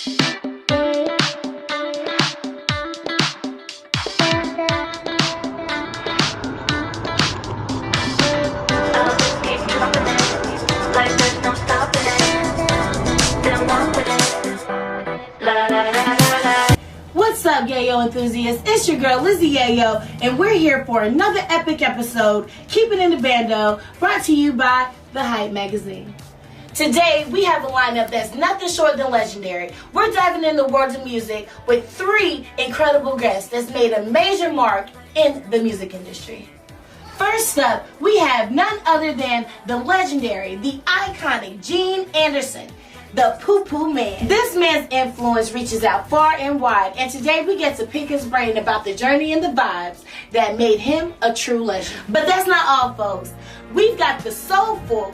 What's up, Yayo enthusiasts? It's your girl Lizzie Yayo, and we're here for another epic episode, Keeping in the Bando, brought to you by The Hype Magazine. Today, we have a lineup that's nothing short than legendary. We're diving in the world of music with three incredible guests that's made a major mark in the music industry. First up, we have none other than the legendary, the iconic Gene Anderson, the Poo Poo Man. This man's influence reaches out far and wide, and today we get to pick his brain about the journey and the vibes that made him a true legend. But that's not all, folks. We've got the soulful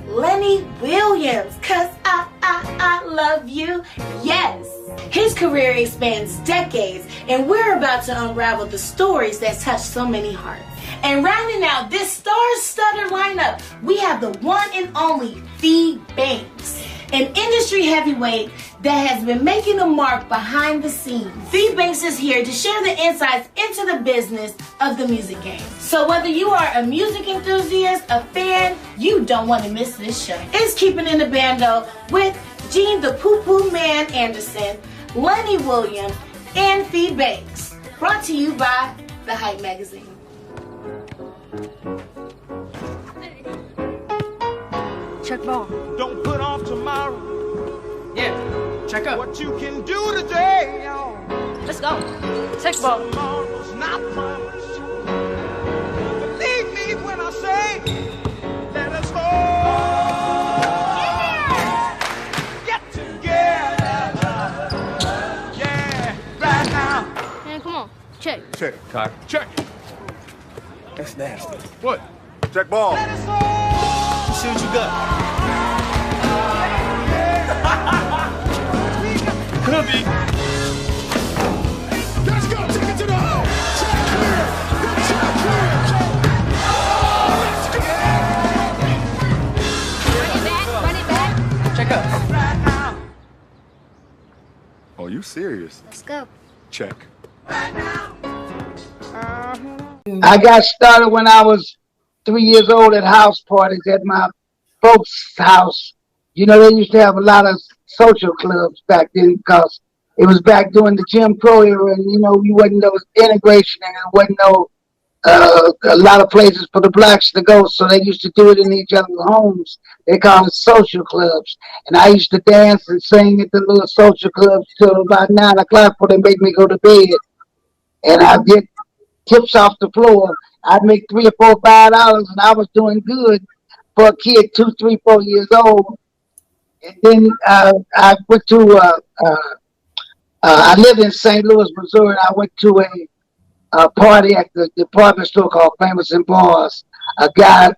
Lenny Williams, cause I love you, yes. His career spans decades, and we're about to unravel the stories that touch so many hearts. And rounding out this star-studded lineup, we have the one and only Fee Banks, an industry heavyweight that has been making a mark behind the scenes. Fee Banks is here to share the insights into the business of the music game. So whether you are a music enthusiast, a fan, you don't want to miss this show. It's Keeping in the Bando with Gene the Poo Poo Man Anderson, Lenny Williams, and Fee Banks. Brought to you by The Hype Magazine. Check ball. Don't put off tomorrow. Yeah, check up. What you can do today, y'all. Let's go. Check ball. Tomorrow's not promised. Believe me when I say, let us go. Yeah. Get together. Yeah, right now. Man, come on. Check. Check. Car. Check. That's nasty. What? Check ball. Let us go. See what you got. Could be. Let's go. Take it to the hole. Check clear. Check clear. Run it back. Check up. Right now. Oh, you serious? Let's go. Check. Right now. I got started when I was 3 years old at house parties at my folks' house. You know, they used to have a lot of social clubs back then because it was back during the Jim Crow era, and you know, you wasn't no integration and there wasn't no a lot of places for the blacks to go, so they used to do it in each other's homes. They called it social clubs, and I used to dance and sing at the little social clubs till about 9 o'clock before they make me go to bed, and I'd get tips off the floor. I'd make $3 or $4, $5, and I was doing good for a kid 2, 3, 4 years old. And then I went to I lived in St. Louis, Missouri, and I went to a party at the department store called Famous and Bars. A guy, a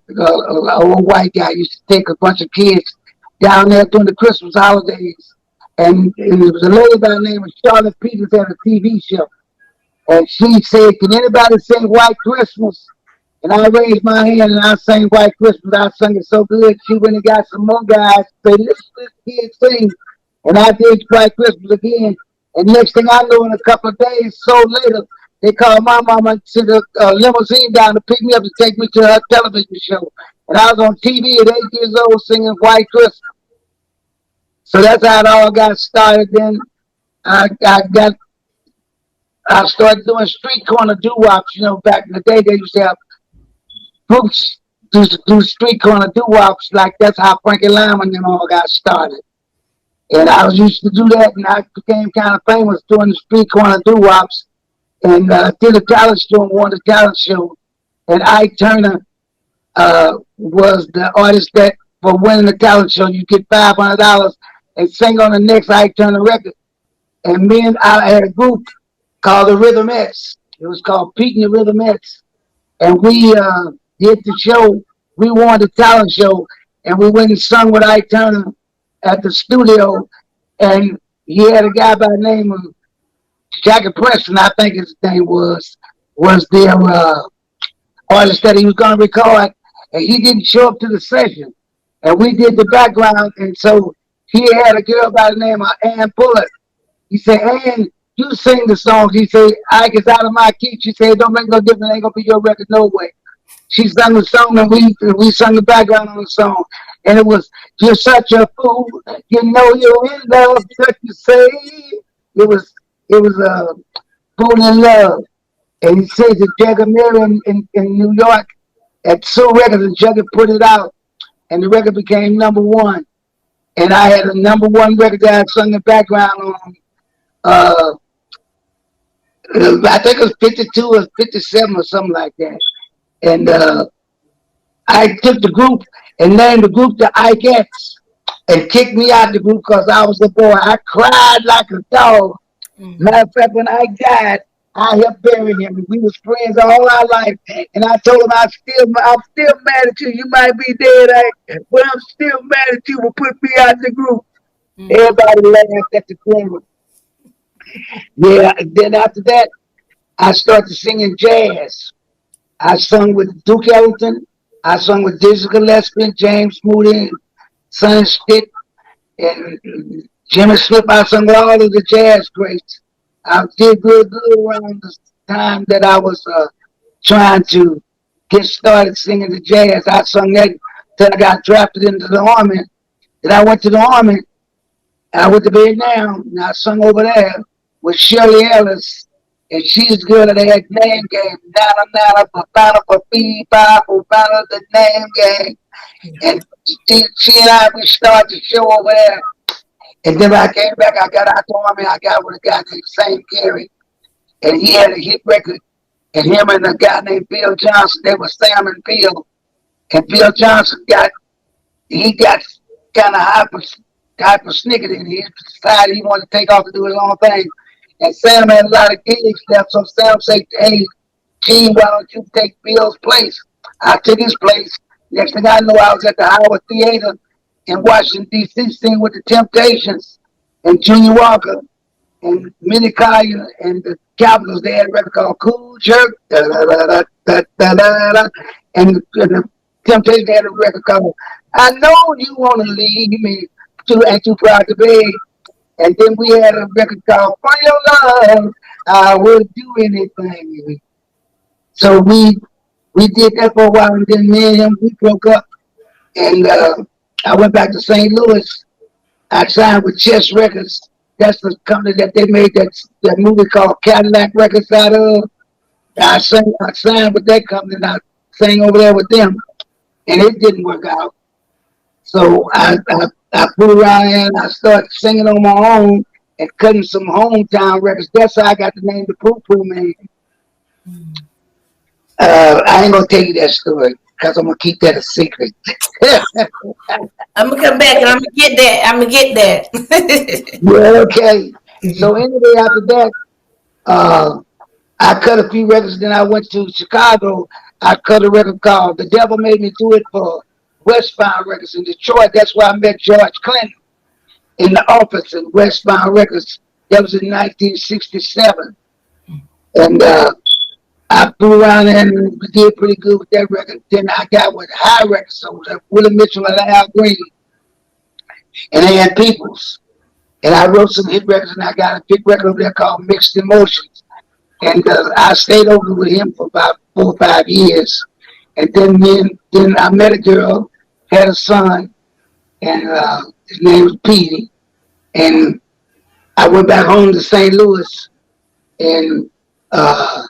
old white guy, used to take a bunch of kids down there during the Christmas holidays, and it was a lady by the name of Charlotte Peters had a TV show. And she said, can anybody sing White Christmas? And I raised my hand and I sang White Christmas. I sang it so good. She went and got some more guys to say, listen to this kid sing. And I did White Christmas again. And next thing I know, in a couple of days, so later, they called my mama to the limousine down to pick me up and take me to her television show. And I was on TV at 8 years old singing White Christmas. So that's how it all got started. Then I started doing street corner doo-wops. You know, back in the day, they used to have groups do street corner doo-wops. Like, that's how Frankie Lyman and them all got started. And I was used to do that, and I became kind of famous doing the street corner doo-wops. And did a talent show and won the talent show. And Ike Turner was the artist that, for winning the talent show, you get $500 and sing on the next Ike Turner record. And me and I had a group called the Rhythmettes. It was called Pete and the Rhythmettes. And we did the show. We won the talent show. And we went and sung with Ike Turner at the studio. And he had a guy by the name of Jackie Preston, I think his name was their artist that he was going to record. And he didn't show up to the session. And we did the background. And so he had a girl by the name of Ann Bullitt He said, and you sing the songs. He said, Ike is out of my key. She said, don't make no difference. It ain't going to be your record no way. She sung the song and we sung the background on the song. And it was, you're such a fool. You know you're in love. What you say? It was Fool in Love. And he says that Jagger Miller in New York at Soul Records, and Jagger put it out. And the record became #1. And I had a #1 record that I sung the background on. I think it was 52 or 57 or something like that. And I took the group and named the group the Ikeettes and kicked me out of the group because I was a boy. I cried like a dog. Matter of fact, when Ike died, I helped bury him. We was friends all our life. And I told him, I'm still mad at you. You might be dead, Ike, but I'm still mad at you for putting me out the group. Everybody laughed at the corner. Yeah, and then after that, I started singing jazz. I sung with Duke Ellington. I sung with Dizzy Gillespie, James Moody, Sonny Stitt, and Jimmy Smith. I sung with all of the jazz greats. I did good around the time that I was trying to get started singing the jazz. I sung that till I got drafted into the Army. Then I went to the Army. I went to Vietnam, and I sung over there with Shirley Ellis. And she's good at that name game. Nana, for fee, the name game. And she and I, we started the show over there. And then when I came back, I got out the Army. I got with a guy named St. Gary. And he had a hit record. And him and a guy named Bill Johnson, they were Sam and Bill. And Bill Johnson got kind of hyper snickered, and he decided he wanted to take off to do his own thing. And Sam had a lot of gigs left, so Sam said, hey, Gene, why don't you take Bill's place? I took his place. Next thing I know, I was at the Howard Theater in Washington, D.C., singing with the Temptations and Junior Walker and Minnie Collier and the Capitals. They had a record called Cool Jerk, and the Temptations had a record called I Know You Want to Leave Me, Ain't Too Proud to Beg. And then we had a record called For Your Love, I Would Do Anything. So we did that for a while, and then me and him, we broke up. And I went back to St. Louis. I signed with Chess Records. That's the company that they made that movie called Cadillac Records out of. I signed with that company, and I sang over there with them. And it didn't work out. So I flew around and I started singing on my own and cutting some hometown records. That's how I got the name the Poo Poo Man. I ain't gonna tell you that story because I'm gonna keep that a secret. I'm gonna come back and I'm gonna get that. Yeah, okay. So anyway, after that, I cut a few records. Then I went to Chicago. I cut a record called "The Devil Made Me Do It" for Westbound Records in Detroit. That's where I met George Clinton in the office in Westbound Records. That was in 1967. And I flew around and did pretty good with that record. Then I got with High Records, so it was Willie Mitchell and Al Green. And they had Peoples. And I wrote some hit records, and I got a big record over there called Mixed Emotions. And I stayed over with him for about 4 or 5 years. And then I met a girl, had a son, and his name was Petey. And I went back home to St. Louis, and I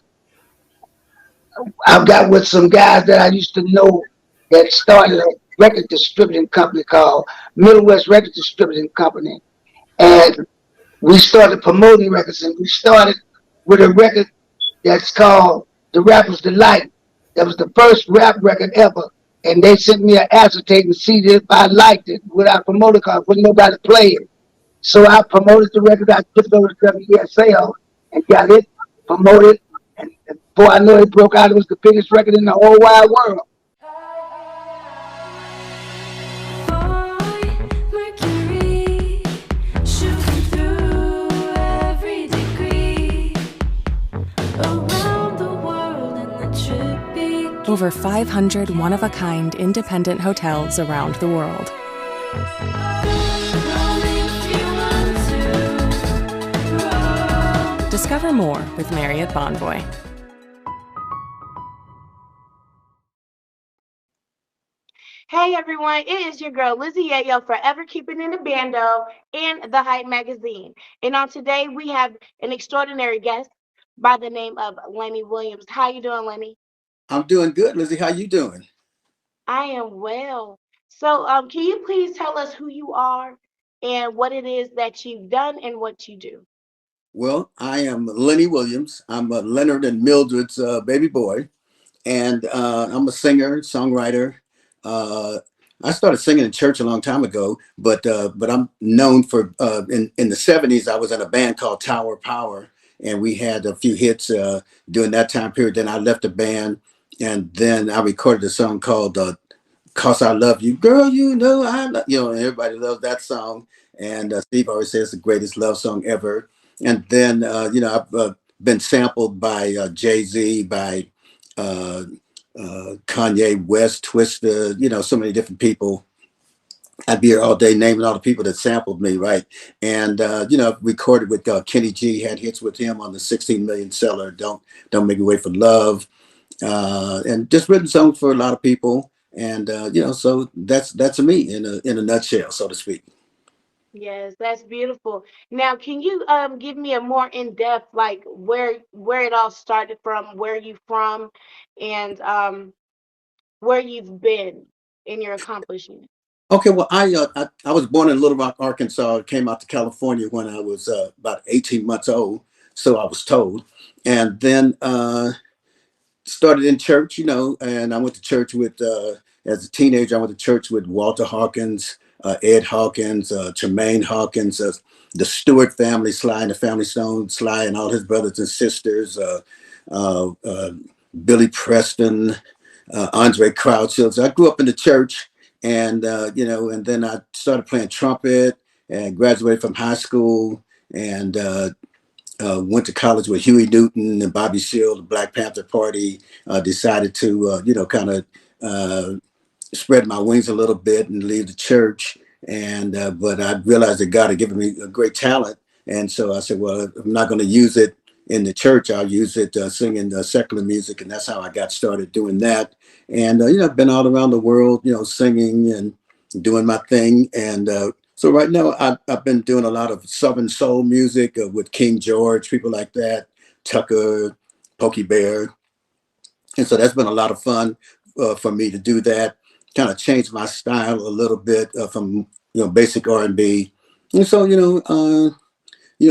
got with some guys that I used to know that started a record distributing company called Middle West Record Distributing Company. And we started promoting records, and we started with a record that's called The Rapper's Delight. That was the first rap record ever. And they sent me an acetate and see if I liked it without promoting because wouldn't nobody play it. So I promoted the record. I took it over to WSL and got it promoted. And before I knew it broke out, it was the biggest record in the whole wide world. Over 500 one-of-a-kind independent hotels around the world. Discover more with Marriott Bonvoy. Hey everyone, it is your girl Lizzie Yayo, forever keeping in the bando and the Hype magazine. And on today we have an extraordinary guest by the name of Lenny Williams. How you doing, Lenny? I'm doing good, Lizzie. How you doing? I am well. So, can you please tell us who you are and what it is that you've done and what you do? Well, I am Lenny Williams. I'm Leonard and Mildred's baby boy, and I'm a singer, songwriter. Uh, I started singing in church a long time ago, but I'm known for in the '70s. I was in a band called Tower Power, and we had a few hits during that time period. Then I left the band, and then I recorded a song called "Cause I Love You, Girl." You know I love you know, and everybody loves that song. And Steve always says it's the greatest love song ever. And then I've been sampled by Jay-Z, by uh, Kanye West, Twista, so many different people. I'd be here all day naming all the people that sampled me, right? And I've recorded with Kenny G, had hits with him on the 16 million seller. Don't Make Me Wait for Love, and just written songs for a lot of people. And so that's me in a nutshell, so to speak. Yes, that's beautiful. Now, can you give me a more in-depth, like where it all started from, where you from, and where you've been in your accomplishment? Okay, well, I was born in Little Rock, Arkansas. Came out to California when I was about 18 months old, so I was told. And then started in church, and I went to church with, as a teenager, I went to church with Walter Hawkins, Ed Hawkins, Tremaine Hawkins, the Stewart family, Sly and the Family Stone, Sly and all his brothers and sisters, uh, uh, Billy Preston, Andre Crouch. So I grew up in the church, and and then I started playing trumpet and graduated from high school, and went to college with Huey Newton and Bobby Seale, the Black Panther Party. Decided to, kind of spread my wings a little bit and leave the church. And but I realized that God had given me a great talent, and so I said, well, if I'm not going to use it in the church, I'll use it singing secular music, and that's how I got started doing that. And I've been all around the world, singing and doing my thing. And so right now, I've been doing a lot of Southern soul music with King George, people like that, Tucker, Pokey Bear, and so that's been a lot of fun for me to do that. Kind of change my style a little bit from basic R&B, and so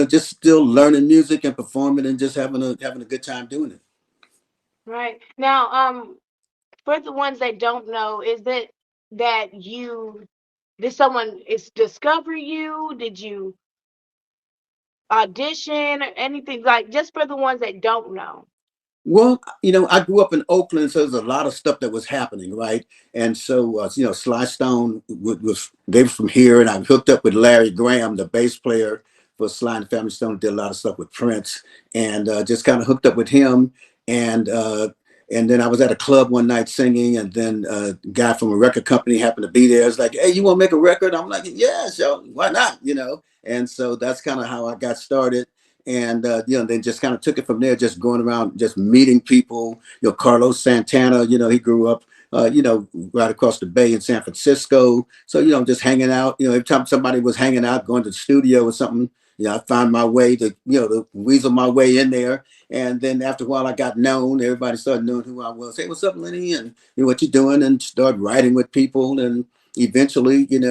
just still learning music and performing and just having a good time doing it. Right. Now, for the ones that don't know, is it that you did someone is discover you? Did you audition or anything like just for the ones that don't know? Well, I grew up in Oakland, so there's a lot of stuff that was happening, right? And so, Sly Stone they were from here, and I hooked up with Larry Graham, the bass player for Sly and the Family Stone. Did a lot of stuff with Prince, and just kind of hooked up with him. And then I was at a club one night singing, and then a guy from a record company happened to be there. It's like, hey, you want to make a record? I'm like, yeah, sure, why not? And so that's kind of how I got started, and then just kind of took it from there, just going around, just meeting people. Carlos Santana, he grew up right across the bay in San Francisco. So just hanging out. Every time somebody was hanging out, going to the studio or something, I found my way to weasel my way in there. And then after a while, I got known. Everybody started knowing who I was. Hey, what's up, Lenny? And what you doing? And started writing with people. And eventually, did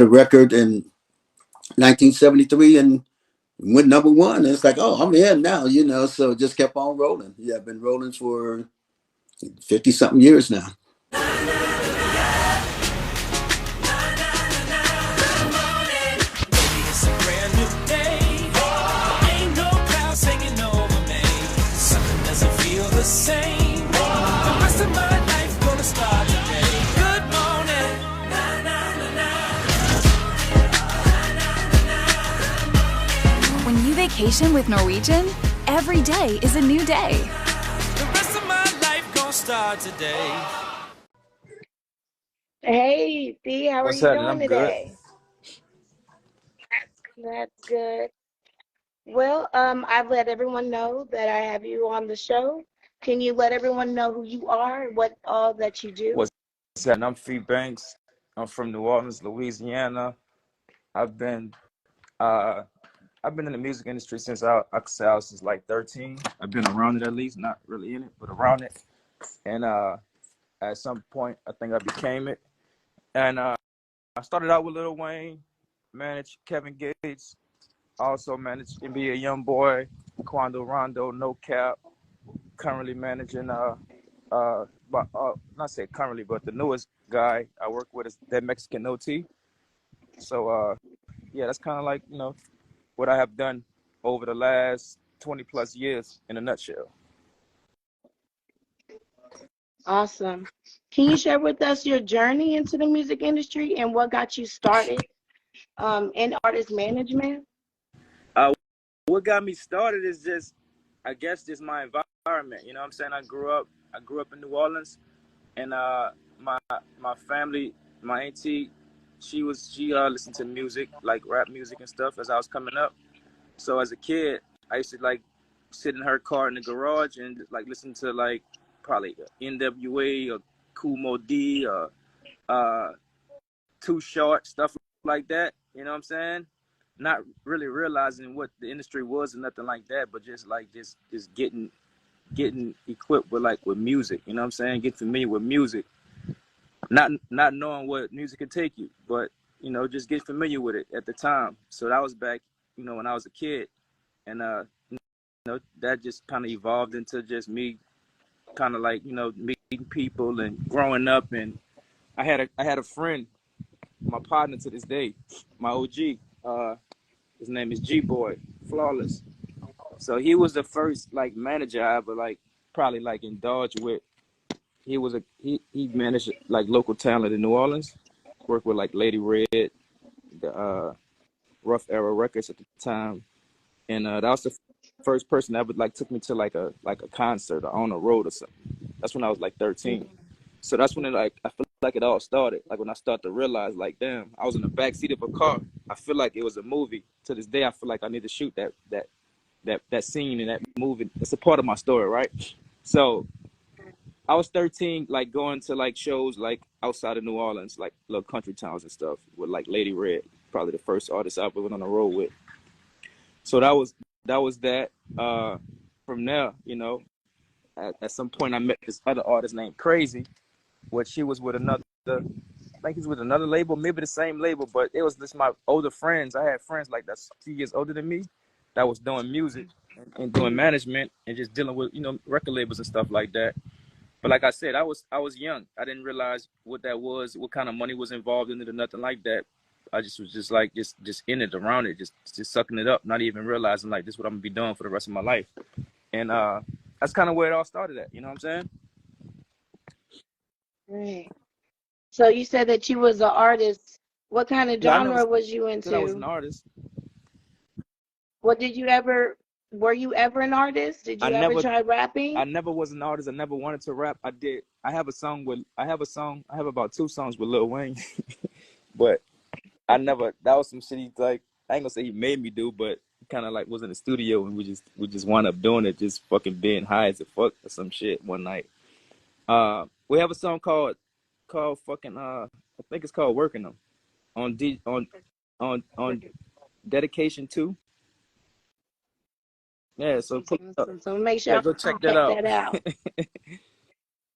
a record in 1973 and went number one. And it's like, oh, I'm in now, so just kept on rolling. Yeah, I've been rolling for 50 something years now. When you vacation with Norwegian, every day is a new day. The rest of my life gonna start today. Hey, Dee, how are What's you happening? doing I'm good. today? That's good. Well, I've let everyone know that I have you on the show. Can you let everyone know who you are, what all that you do? What's that? I'm Fee Banks. I'm from New Orleans, Louisiana. I've been uh I've been in the music industry since I could say I was just like 13. I've been around it at least, not really in it, but around it. And at some point I think I became it. And I started out with Lil Wayne, managed Kevin Gates, also managed NBA Youngboy, Quando Rondo, No Cap, currently managing but not say currently, but the newest guy I work with is that Mexican OT. So yeah, that's kind of like what I have done over the last 20 plus years in a nutshell. Awesome. Can you share with us your journey into the music industry and what got you started in artist management? What got me started is just, I guess, just my environment. You know what I'm saying? I grew up in New Orleans, and my family, my auntie, she listened to music, like rap music and stuff, as I was coming up. So as a kid, I used to like sit in her car in the garage and like listen to like probably NWA or Kool Moe Dee or Too Short, stuff like that. You know what I'm saying? Not really realizing what the industry was and nothing like that, but just like just getting equipped with like with music. You know what I'm saying? Get familiar with music, not knowing what music could take you, but just get familiar with it at the time. So that was back, when I was a kid, and that just kind of evolved into just me kind of like meeting people and growing up. And I had a friend, my partner to this day, my OG. His name is G Boy Flawless. So he was the first like manager I ever like probably like indulged with. He managed like local talent in New Orleans. Worked with like Lady Red, the Rough Era Records at the time, and that was the first person that ever like took me to like a concert or on a road or something. That's when I was like 13. So that's when I feel like it all started. Like when I started to realize, like, damn, I was in the back seat of a car. I feel like it was a movie. To this day, I feel like I need to shoot that scene in that movie. It's a part of my story, right? So I was 13, like going to like shows like outside of New Orleans, like little country towns and stuff with like Lady Red, probably the first artist I ever went on the road with. So that was that. From there, at some point I met this other artist named Crazy, which she was with another. I think he's with another label, maybe the same label, but it was just my older friends. I had friends like that's a few years older than me that was doing music and doing management and just dealing with record labels and stuff like that. But like I said, I was young. I didn't realize what that was, what kind of money was involved in it, or nothing like that. I just was just like just in it, around it, just sucking it up, not even realizing like this is what I'm gonna be doing for the rest of my life. And that's kind of where it all started at. You know what I'm saying? Right. So you said that you was an artist. What kind of No, I never genre was you said I was an into? artist. What did you ever, were you ever an artist? Did I you ever never try rapping? I never was an artist. I never wanted to rap. I did. I have a song with. I have a song. I have about 2 songs with Lil Wayne, but I never. That was some shit. He like. I ain't gonna say he made me do, but kind of like was in the studio and we just wound up doing it, just fucking being high as a fuck or some shit one night. We have a song called fucking I think it's called Working Them on on Dedication 2. Yeah, so pull it up. So make sure Yeah, I go check that check out. that out.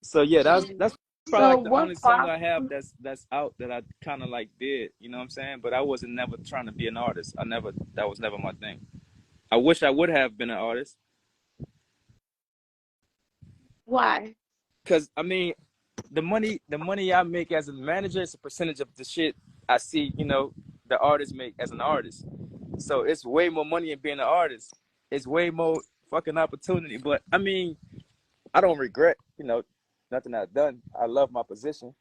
So yeah, that's probably So like the what only song pop? I have that's out that I kind of like did. You know what I'm saying? But I wasn't never trying to be an artist. That was never my thing. I wish I would have been an artist, Why? because I mean, the money I make as a manager is a percentage of the shit I see. The artists make as an artist. So it's way more money in being an artist. It's way more fucking opportunity. But I mean, I don't regret, nothing I've done. I love my position,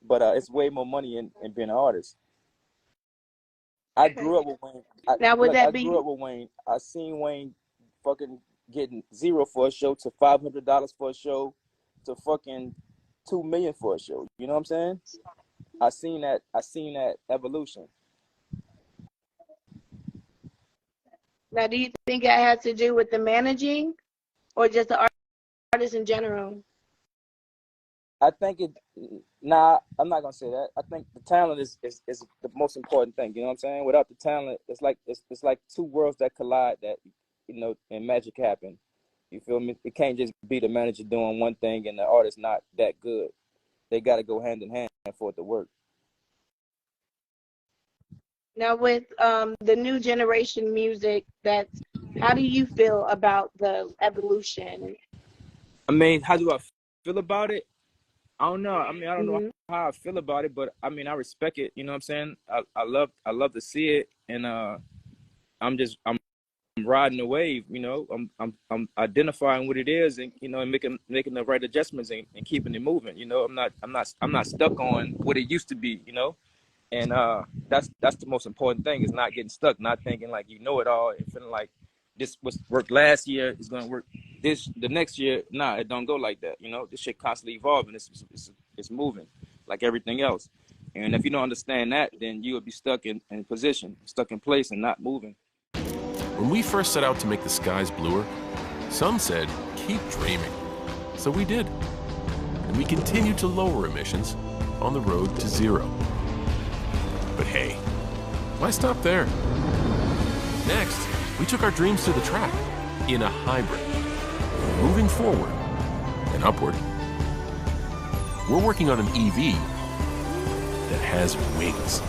but it's way more money in being an artist. I Okay. grew up with Wayne. I, Now would look, I that grew be up with Wayne. I seen Wayne fucking getting zero for a show to $500 for a show to fucking 2 million for a show. You know what I'm saying? I seen that. I seen that evolution. Now, do you think that has to do with the managing or just the artist in general? I think it. Nah, I'm not gonna say that. I think the talent is the most important thing. You know what I'm saying? Without the talent, it's like two worlds that collide. That and magic happen. You feel me? It can't just be the manager doing one thing and the artist not that good. They got to go hand in hand for it to work. Now, with the new generation music, how do you feel about the evolution? I mean, how do I feel about it? I don't know. I mean, I don't know how I feel about it, but I mean, I respect it. You know what I'm saying? I love to see it, and I'm riding the wave. You know, I'm identifying what it is, and and making the right adjustments and keeping it moving. You know, I'm not stuck on what it used to be. You know, and that's the most important thing, is not getting stuck, not thinking like you know it all, and feeling like this was worked last year is gonna work the next year. Nah, it don't go like that. You know, this shit constantly evolving. It's moving like everything else. And if you don't understand that, then you will be stuck in position, stuck in place, and not moving. When we first set out to make the skies bluer, some said, keep dreaming. So we did. And we continued to lower emissions on the road to zero. But hey, why stop there? Next, we took our dreams to the track in a hybrid, moving forward and upward. We're working on an EV that has wings.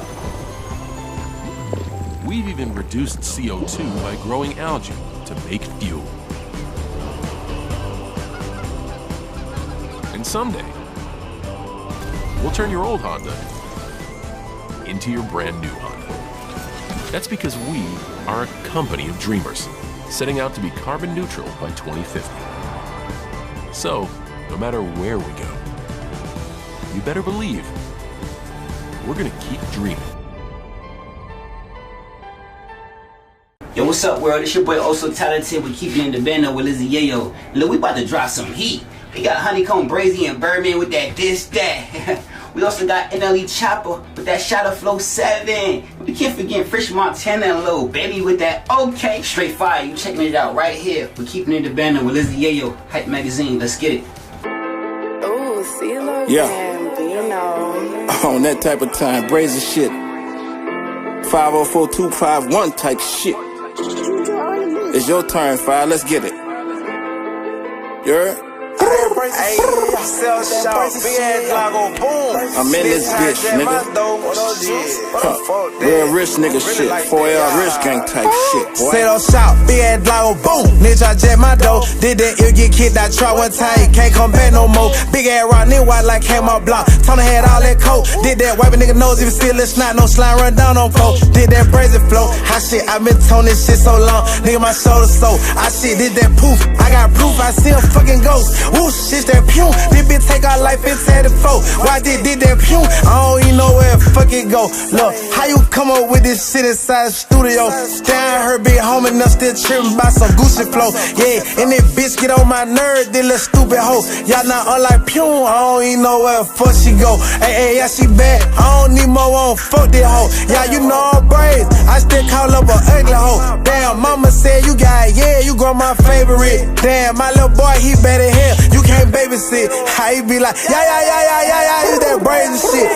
We've even reduced CO2 by growing algae to make fuel. And someday, we'll turn your old Honda into your brand new Honda. That's because we are a company of dreamers, setting out to be carbon neutral by 2050. So, no matter where we go, you better believe we're gonna keep dreaming. Yo, what's up, world? It's your boy, Also Talented. We keep it in the band with Lizzie Yayo. Look, we about to drop some heat. We got Honeycomb Brazy and Birdman with that that. We also got NLE Chopper with that Shadow Flow 7. We can't forget Fresh Montana and Lil Baby with that okay. Straight fire. You checking it out right here. We're keeping it in the band with Lizzie Yayo. Hype Magazine. Let's get it. Ooh, CeeLo Gambino. On that type of time, brazy shit. 504-251 type shit. It's your turn, Fire. Let's get it. Hey, sell shop, I'm in this bitch, nigga. Real rich nigga shit. 4L rich gang type shit. Sell shop, big ass lago, boom. Nigga, I jet my dough. Did that ill get kicked, I tried one time. Can't come back no more. Big ass rock, nigga, white like came up block. Tony had all that coke. Did that wipe a nigga nose, even still it's not no slime run down on folk. Did that brazy flow. Hot shit, I been toning this shit so long. Nigga, my shoulder so. I shit, did that poof. I got proof, I see a fucking ghost. Whoosh, shit that pew. This bitch take our life and tear the foe. Why did that pew? I don't even know where the fuck it go. Look, how you come up with this shit inside the studio? Down her big home and I'm still tripping by some Gucci flow. Yeah, and that bitch get on my nerve, this little stupid hoe. Y'all not unlike pew, I don't even know where the fuck she go. Hey, yeah, she bad. I don't need more, I don't fuck that hoe. Yeah, you know I'm brave. I still call up an ugly hoe. Damn, mama said you got, yeah, you girl my favorite. Damn, my little boy, he better hell. You can't babysit. How you be like, yeah, you that brazy shit.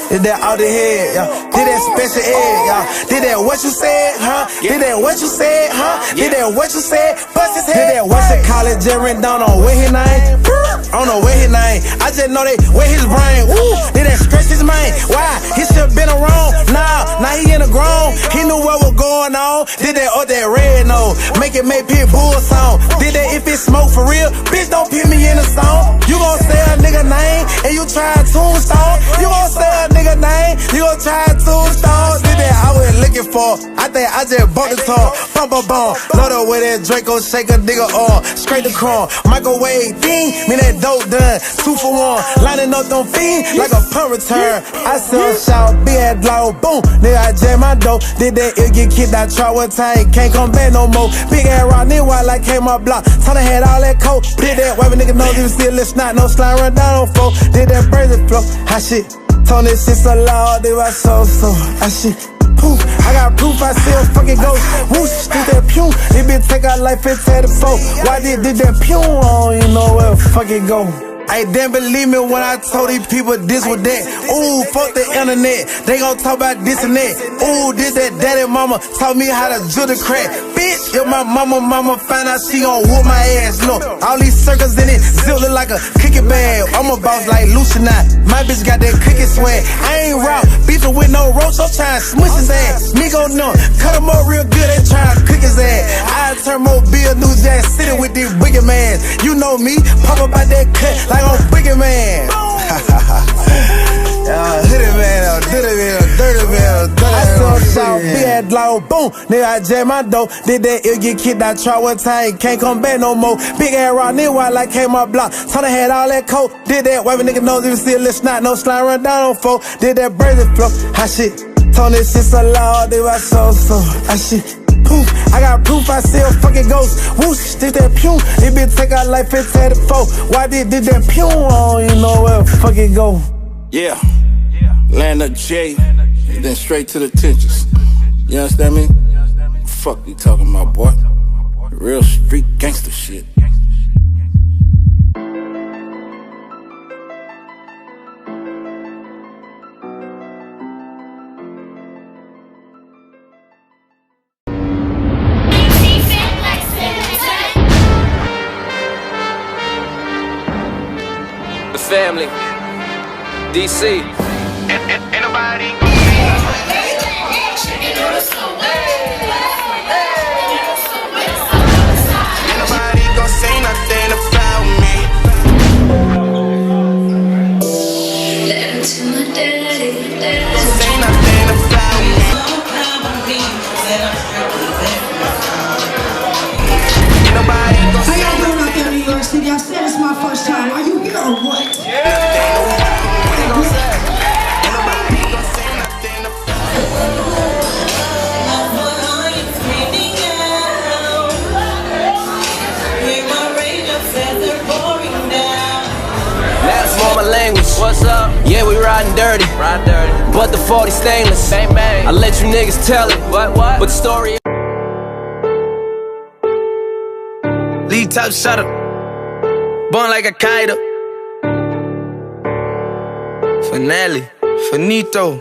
Did that out the head, did that special ed, did that what you said, huh? Did that what you said, huh? Did that what you said, bust his head. Did that what's it call it, Jerry down on where his name? I don't know where his name, I just know they where his brain. Woo, did that stretch his mind? Why? He should been around. Nah, now he in the ground. He knew what was going on. Did that up that red nose, make it make pit bull song. Did that if it smoke for real, bitch don't put me in a song. You gon' say a nigga name and you try to tombstone. You gon' say a nigga name, you gon' try to tombstone. Did that I was looking for. I think I just bought the talk. Bump a bomb, load up with that Draco, shake a nigga on. Straight the chrome, microwave ding, me that dope done. 2 for 1, lining up them fiends like a punt return. I sell shout, big ass blow, boom. Nigga, I jam my dough. Did that ill get kicked, I tried one time, can't come back no more. Big ass rock, nigga, white like came up block. Tony had all that coke. Did that wipe a nigga nose, even still it's not no slime run down on folk. Did that brazy flow, hot shit. Tony shit so loud, they was so, I shit. poof. I got proof, I see a fucking ghost. Whoosh, did that pew. It been take our life and tear the foe. Why did that pew? I don't even know where the fuck it go. I didn't believe me when I told these people this was that. Ooh, fuck the internet. They gon' talk about this and that. Ooh, this that daddy mama taught me how to do the crack. Bitch, if my mama find out she gon' whoop my ass. Look, all these circles in it, zip look like a cookie bag. I'm a boss like Lucian. My bitch got that cookie swag. I ain't raw, beefing with no roach. I'm trying to smush his ass. Me go numb, cut him up real good and try to cook his ass. I turn Mobile, New Jack City with these wicked man. You know me, pop up out that cut like I'm Wicked Man. Hoodie man, dirty man. I saw big ass loud boom. Nigga, I jam my dough. Did that ill get kicked? I tried one time, can't come back no more. Big ass rock, nigga, while I came my block. Tony had all that coke. Did that wipe a nigga nose, even still little snot. No slime run down on folk. Did that brazen flow. Hot shit. Tony shit so loud, they my soul. I shit. Poof, I got proof, I see a fucking ghost. Whoosh, did that pew. It been take our life and tear the foe. Why did that pew? I don't even know where the fuck it go. Yeah, land of J, then straight to the trenches. You understand me? Fuck you talking about, boy. Real street gangster shit. Family, DC. Ain't nobody gon' say nothing about me. Let to my daddy. Say nothing about me. Ain't nobody gon' say How y'all doing out there in New York City? I said it's my first time. Are you here or what? Language. What's up? Yeah, we riding dirty. Ride dirty. But the 40 stainless. Bang bang. I let you niggas tell it. What? But the story. Lead top shutter. Born like a kite. Finale. Finito.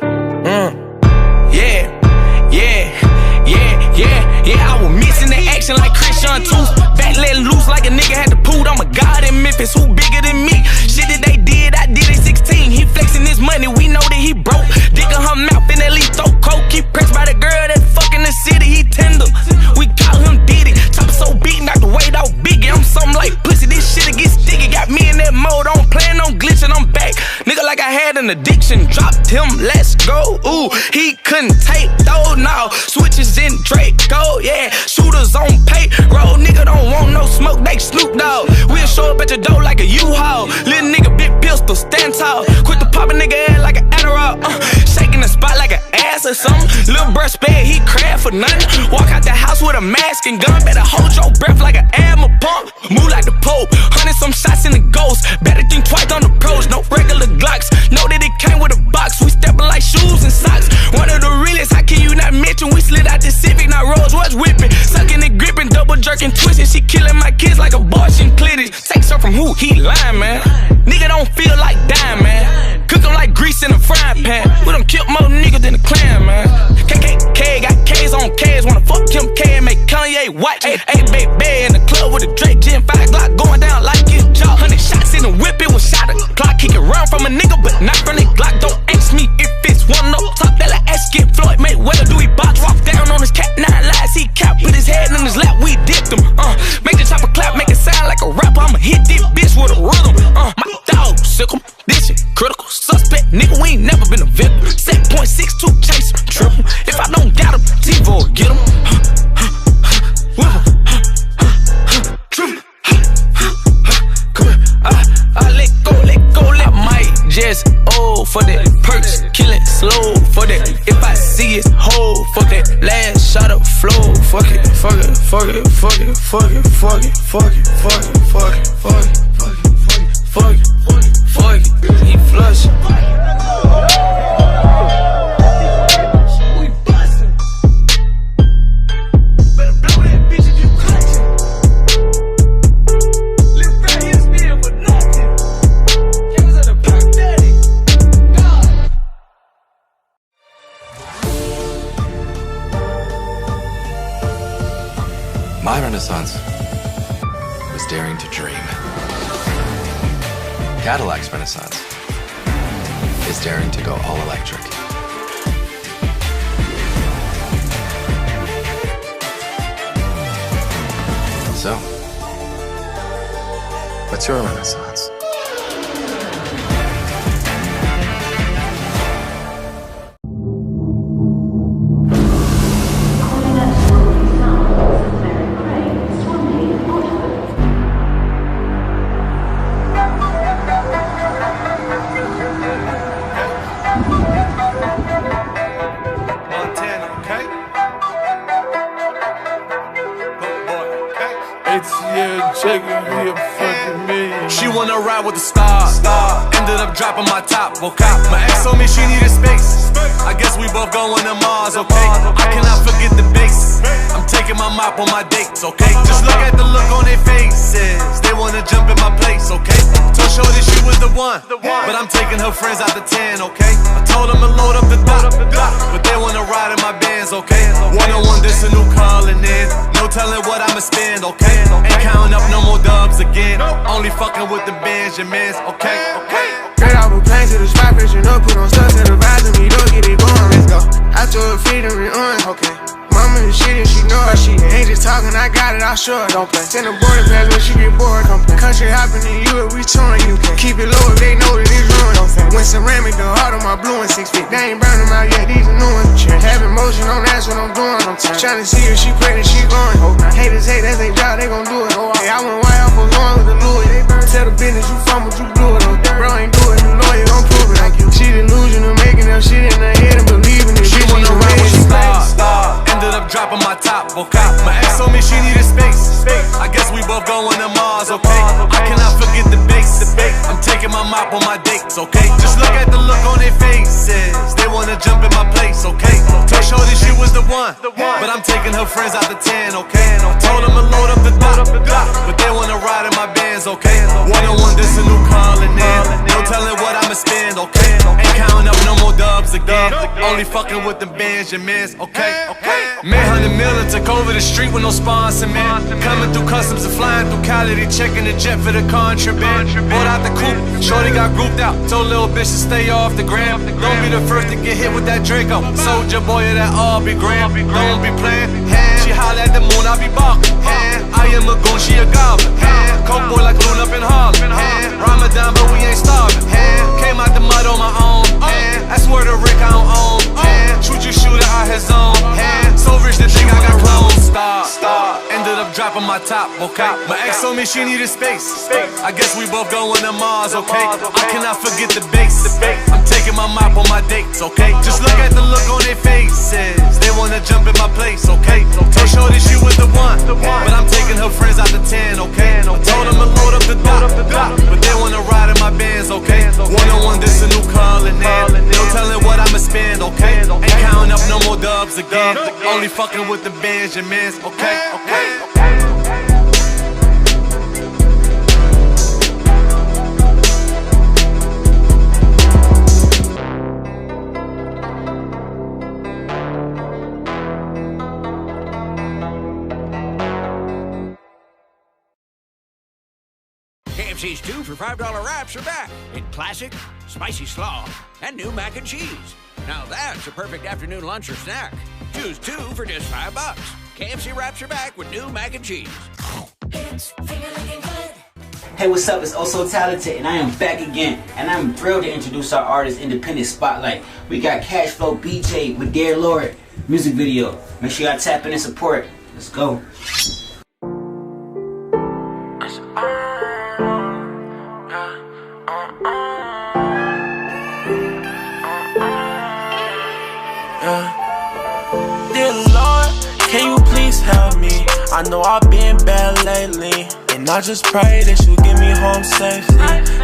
Yeah, I was missing the action like Christian Tooth. Back letting loose like a nigga had to poo. I'm a god in Memphis, who bigger than me? Shit that they did, I did at 16. He flexing his money, we know that he broke. Digging her mouth and at least throw coke. Keep pressed by the girl that fucking the city, he tender. We call him Diddy. Chopper so big, knock the weight out Biggie. I'm something like pussy, this shit get sticky. Got me in that mode, I don't plan on glitching, I'm back. Nigga like I had an addiction, dropped him, let's go. Ooh, he couldn't take those now. Switches in Draco, yeah. Shooters on payroll, nigga don't want no smoke, they Snoop Dogg. We'll show up at your door like a U-Haul. Little nigga, big pistol, stand tall. Quick to pop a nigga head like an Adderall. Shaking the spot like an ass or something. Little bruh spare, he craft for nothing. Walk out the house with a mask and gun. Better hold your breath like an ammo pump. Move like the Pope, 100 some shots in the ghost. Better think twice on the pros, no regular Glocks. Know that it came with a box, we stepping like shoes and socks. One of the realest, how can you not mention? We slid out the Civic, now Rolls Royce whipping. Sucking and gripping, double jerking, twisting. She killing my kids like abortion clinics. Takes her from who? He lying, man. Nigga don't feel like dying, man. Cook 'em like grease in a frying pan. We done killed more niggas than the Klan, man. KKK got K's on K's. Wanna fuck Kim K and make Kanye white. Hey, baby, in the club with a Drake, Gen 5 Glock going down like it's jaw. 100 shots in the whip, it was shot a clock. He can run from a nigga, but not from the Glock. Don't ask me if it's one up top. That like ass get Floyd Mayweather, do he box? Walk down on his cat, 9 lies, he cap. Put his head in his lap, we dipped him. Make the chopper clap, make it sound like a rapper. I'ma hit this bitch with a rhythm. My dog, sick him. This shit critical. Suspect, nigga, we ain't never been a victim. 7.62 chase him, triple. If I don't got him, T-Void get him. I might just for that perks, killing slow for that. If I see it whole, fuck that last shot of flow. Fuck it, fuck it, fuck it, fuck it, fuck it, fuck it, fuck it, fuck it, fuck it, fuck it, fuck it, fuck it, he flush. My renaissance was daring to dream. Cadillac's renaissance is daring to go all electric. So, what's your renaissance? She wanna ride with the stars. Ended up dropping my top, okay? My ex told me she needed space. I guess we both going to Mars, okay? I cannot forget the bass. I'm taking my mop on my dates, okay? Just look at the look on their faces. They wanna jump in my place, okay? Told Shorty she was the one, but I'm taking her friends out the 10, okay? I told them to load up the dot, but they wanna ride in my bands, okay? One-on-one, this a new calling in. No telling what I'ma spend, okay? Ain't counting up no more dubs again. Only fucking with the Benjamins, okay? Straight off a plane to the spot, fishing up, put on stuff to the vibes and me, don't get it going, let's go. I told her feed and on, okay. Mama the shit and she know her shit. Ain't just talking, I got it, I'll show her, don't play. Send a boarding pass when she get bored, don't play. Country hopping in you, we touring, you can keep it low if they know that it's ruined, don't play. When ceramic, the heart on my blue and 6 feet. They ain't burning them out yet, these are new ones. Having motion on, that's what I'm doing, I'm trying to see if she pregnant, she going. Haters hate, that's their job, they gon' do it. Hey, I went white off, was going with the Louis. Tell the business you fumbled, you blew it. Bro ain't do it, the lawyer gon' prove it. Like you, she delusional, making up shit in her head and believing it. She wanna ride with the stars. Ended up dropping my top, okay? My ex told me she needed space. I guess we both going to Mars, okay? I cannot forget the bass. I'm taking my mop on my dates, okay? Just look at the look on their faces. They wanna jump in my place, okay? Told Shorty she was the one, but I'm taking her friends out the 10, okay? Told them to load up the dot, but they wanna ride in my bands, okay? One-on-one, this a new calling in. No telling what I'ma spend, okay? Ain't counting up no more dubs again. Only fucking with the Benjamins, okay? Made 100 million, took over the street with no sponsor, man. Coming through customs and flying through Cali, they checking the jet for the contraband. Bought out the coupe, Shorty got grouped out. Told little bitch to stay off the gram. Don't be the first to get hit with that Draco. Soldier boy of that all be gram. Don't be playing. She holla at the moon, I be barking. I am a goon, she a goblin. Coke boy like Loon up in Harlem. Ramadan, but we ain't starving. Came out the mud on my own. That's where the Rick I don't own. Shoot your shooter out his zone. So rich the thing I got clones. Star. Ended up dropping my top, okay? My ex told me she needed space. I guess we both going to Mars, okay? I cannot forget the bass. I'm taking my mop on my dates, okay? Just look at the look on their faces. They wanna jump in my place, okay? Told Shorty she was the one, but I'm taking her friends out the 10, okay? Told them to load up the dot, but they wanna ride in my bands, okay? One-on-one, this a new calling in. No telling what I'ma spend, okay? Ain't counting up no more dubs again. Only fucking with the Benjamins, okay? KFC's 2 for $5 wraps are back in classic, spicy slaw, and new mac and cheese. Now that's a perfect afternoon lunch or snack. Choose 2 for just $5. KFC wraps are back with new mac and cheese. Hey, what's up? It's Also Talented, and I am back again, and I'm thrilled to introduce our artist independent spotlight. We got Cashflow BJ with Dear Lord music video. Make sure y'all tap in and support. Let's go. Dear Lord, can you please help me? I know I've been bad lately, and I just pray that you get me home safely.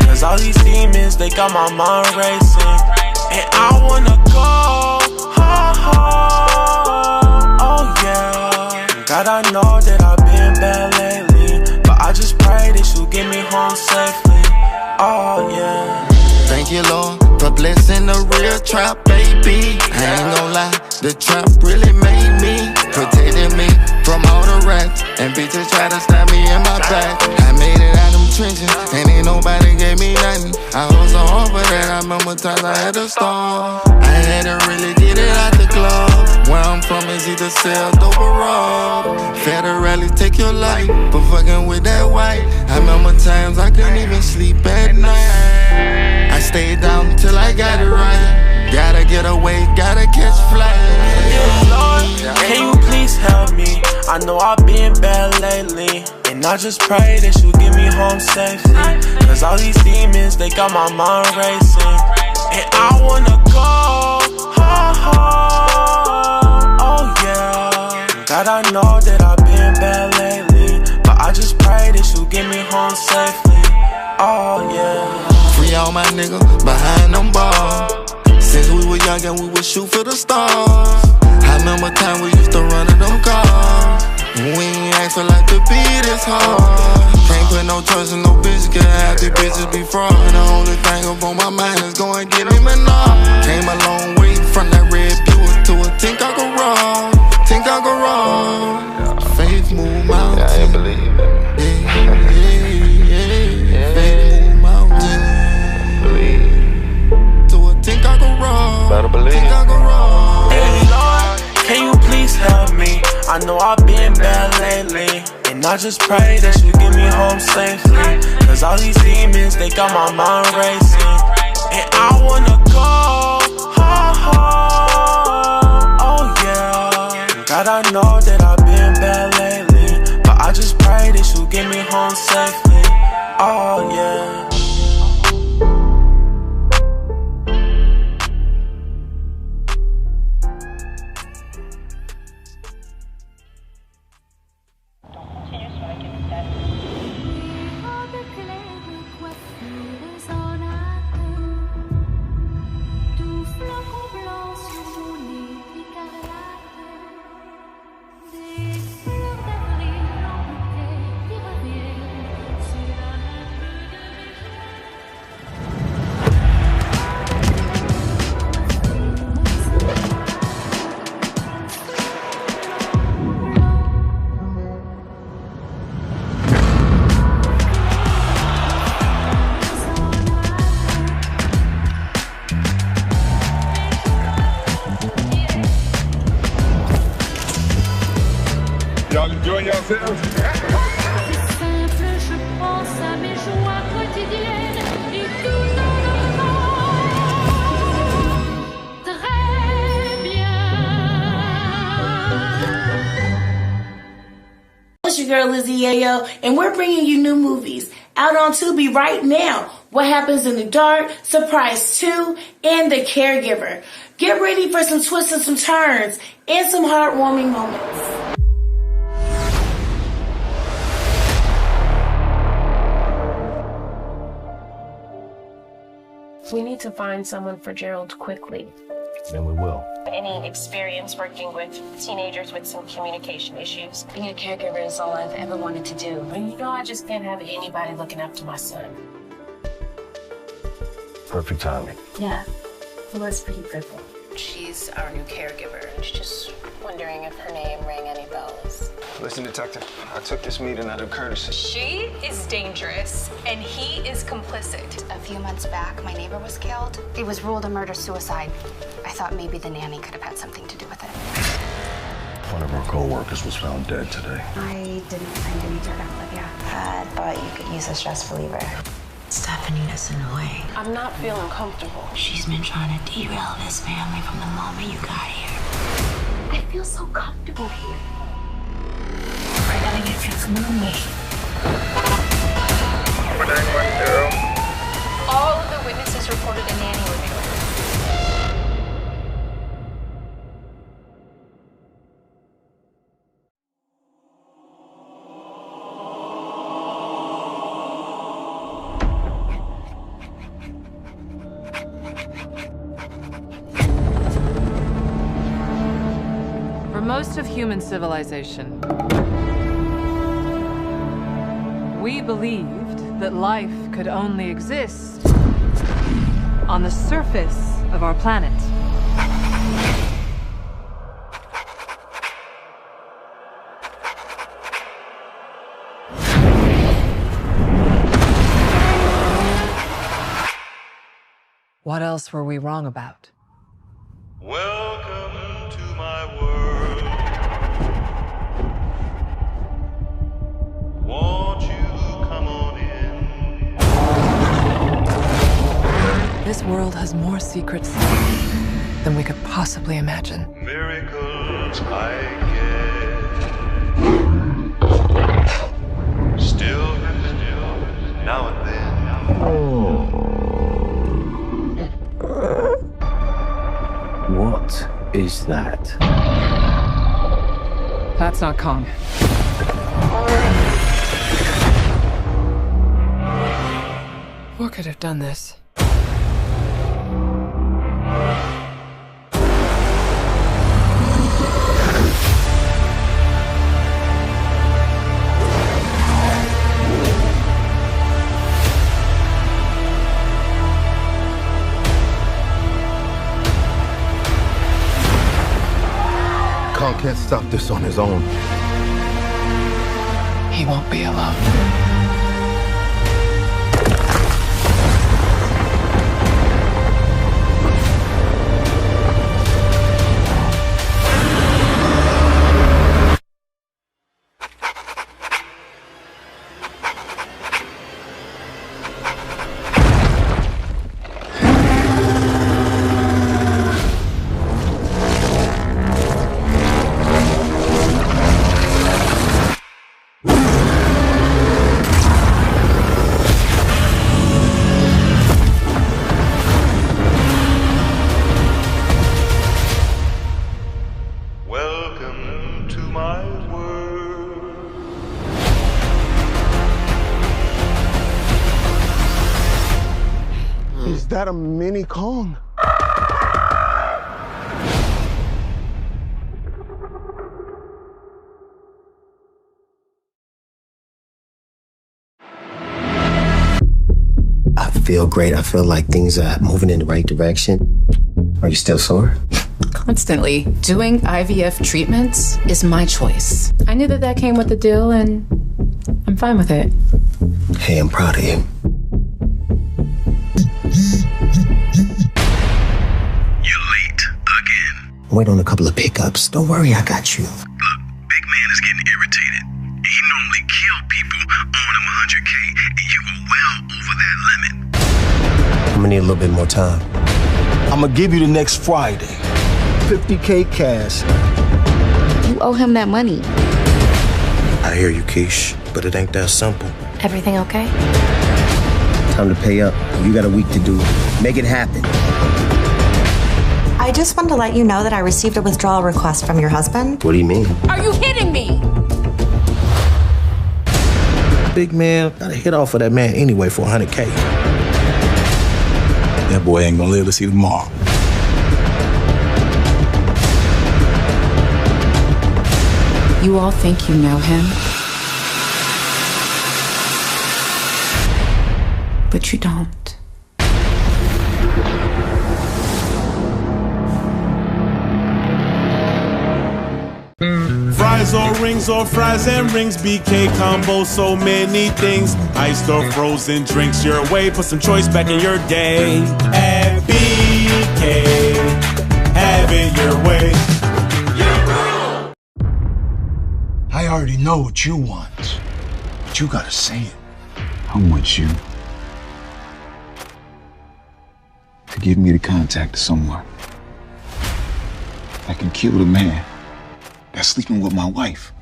Cause all these demons, they got my mind racing, and I wanna go home. Oh yeah, God, I know that I've been bad lately, but I just pray that you get me home safely. Oh yeah. Thank you, Lord, for blessing the real trap, baby. I ain't gon' lie, the trap really made me, protected me from all the rats and try to stab me in my back. I made it out them trenches, and ain't nobody gave me nothing. I was so hard for that, I remember times I had to starve. I had to really get it out the club. Where I'm from is either sell dope or rob. Federally take your life for fucking with that white. I remember times I couldn't even sleep at night. I stayed down till I got it right. Gotta get away, gotta catch flight. Lord, can you please help me? I know I've been bad lately, and I just pray that you get me home safely. Cause all these demons, they got my mind racing. And I wanna go home, oh yeah. God, I know that I've been bad lately, but I just pray that you get me home safely, oh yeah. Free all my niggas behind them bars. Since we were young and we would shoot for the stars. I remember time we used to run in them cars. We ain't ask for like to be this hard. Can't put no trust in no bitch, cause half these bitches be fraud. And the only thing up on my mind is go and get him and all. Came a long way from that red Buick to a Tink Uncle Roll. Tink Uncle Roll. Faith move mountains. Yeah, I ain't believe it. Faith move mountains. Think I go wrong. Better believe. Think I go wrong. Hey Lord, can you please help me? I know I've been bad lately, and I just pray that you get me home safely. Cause all these demons, they got my mind racing. And I wanna go home, oh yeah. God, I know that I've been bad lately, but I just pray that you get me home safely, oh yeah. Y'all enjoying yourselves? It's your girl Lizzie Yayo, and we're bringing you new movies out on Tubi right now. What Happens in the Dark, Surprise 2, and The Caregiver. Get ready for some twists and some turns and some heartwarming moments. We need to find someone for Gerald quickly. Then we will. Any experience working with teenagers with some communication issues? Being a caregiver is all I've ever wanted to do. And you know, I just can't have anybody looking after my son. Perfect timing. Yeah, well, that's pretty privileged. She's our new caregiver. She's just wondering if her name rang any bells. Listen, Detective, I took this meeting out of courtesy. She is dangerous, and he is complicit. A few months back, my neighbor was killed. It was ruled a murder-suicide. I thought maybe the nanny could have had something to do with it. One of our co-workers was found dead today. I didn't find any dirt on Olivia. I thought you could use a stress reliever. Stephanie is annoying. I'm not feeling comfortable. She's been trying to derail this family from the moment you got here. I feel so comfortable here. I gotta get you some money. All of the witnesses reported a nanny removal. For most of human civilization, we believed that life could only exist on the surface of our planet. What else were we wrong about? Welcome to my world. Won't you come on in? This world has more secrets than we could possibly imagine. Miracles I get. Still now and then. What is that? That's not Kong. What could have done this? Kong can't stop this on his own. He won't be alone. Welcome to my world. Is that a mini Kong? I feel great. I feel like things are moving in the right direction. Are you still sore? Constantly. Doing IVF treatments is my choice. I knew that came with the deal, and I'm fine with it. Hey, I'm proud of you. You're late again. Wait on a couple of pickups. Don't worry, I got you. Look, big man is getting irritated. He normally kill people on him 100K, and you go well over that limit. I'm gonna need a little bit more time. I'm gonna give you the next Friday. 50K cash. You owe him that money. I hear you, Keish, but it ain't that simple. Everything okay? Time to pay up. You got a week to do it. Make it happen. I just wanted to let you know that I received a withdrawal request from your husband. What do you mean? Are you kidding me? Big man, got a hit off of that man anyway for 100K. That boy ain't gonna live to see tomorrow. You all think you know him, but you don't. Fries or rings or fries and rings, BK combo, so many things. Iced or frozen drinks your way, put some choice back in your day. At BK, have it your way. I already know what you want, but you gotta say it. I want you to give me the contact of someone that can kill the man that's sleeping with my wife.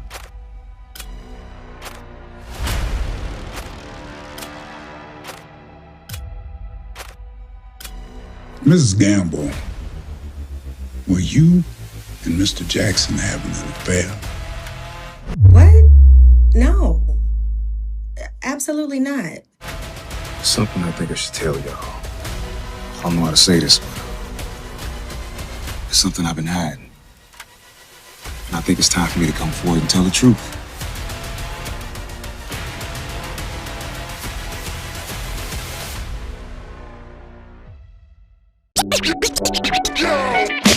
Mrs. Gamble, were you and Mr. Jackson having an affair? What? No. Absolutely not. Something I think I should tell y'all. I don't know how to say this, but it's something I've been hiding. And I think it's time for me to come forward and tell the truth. Yo!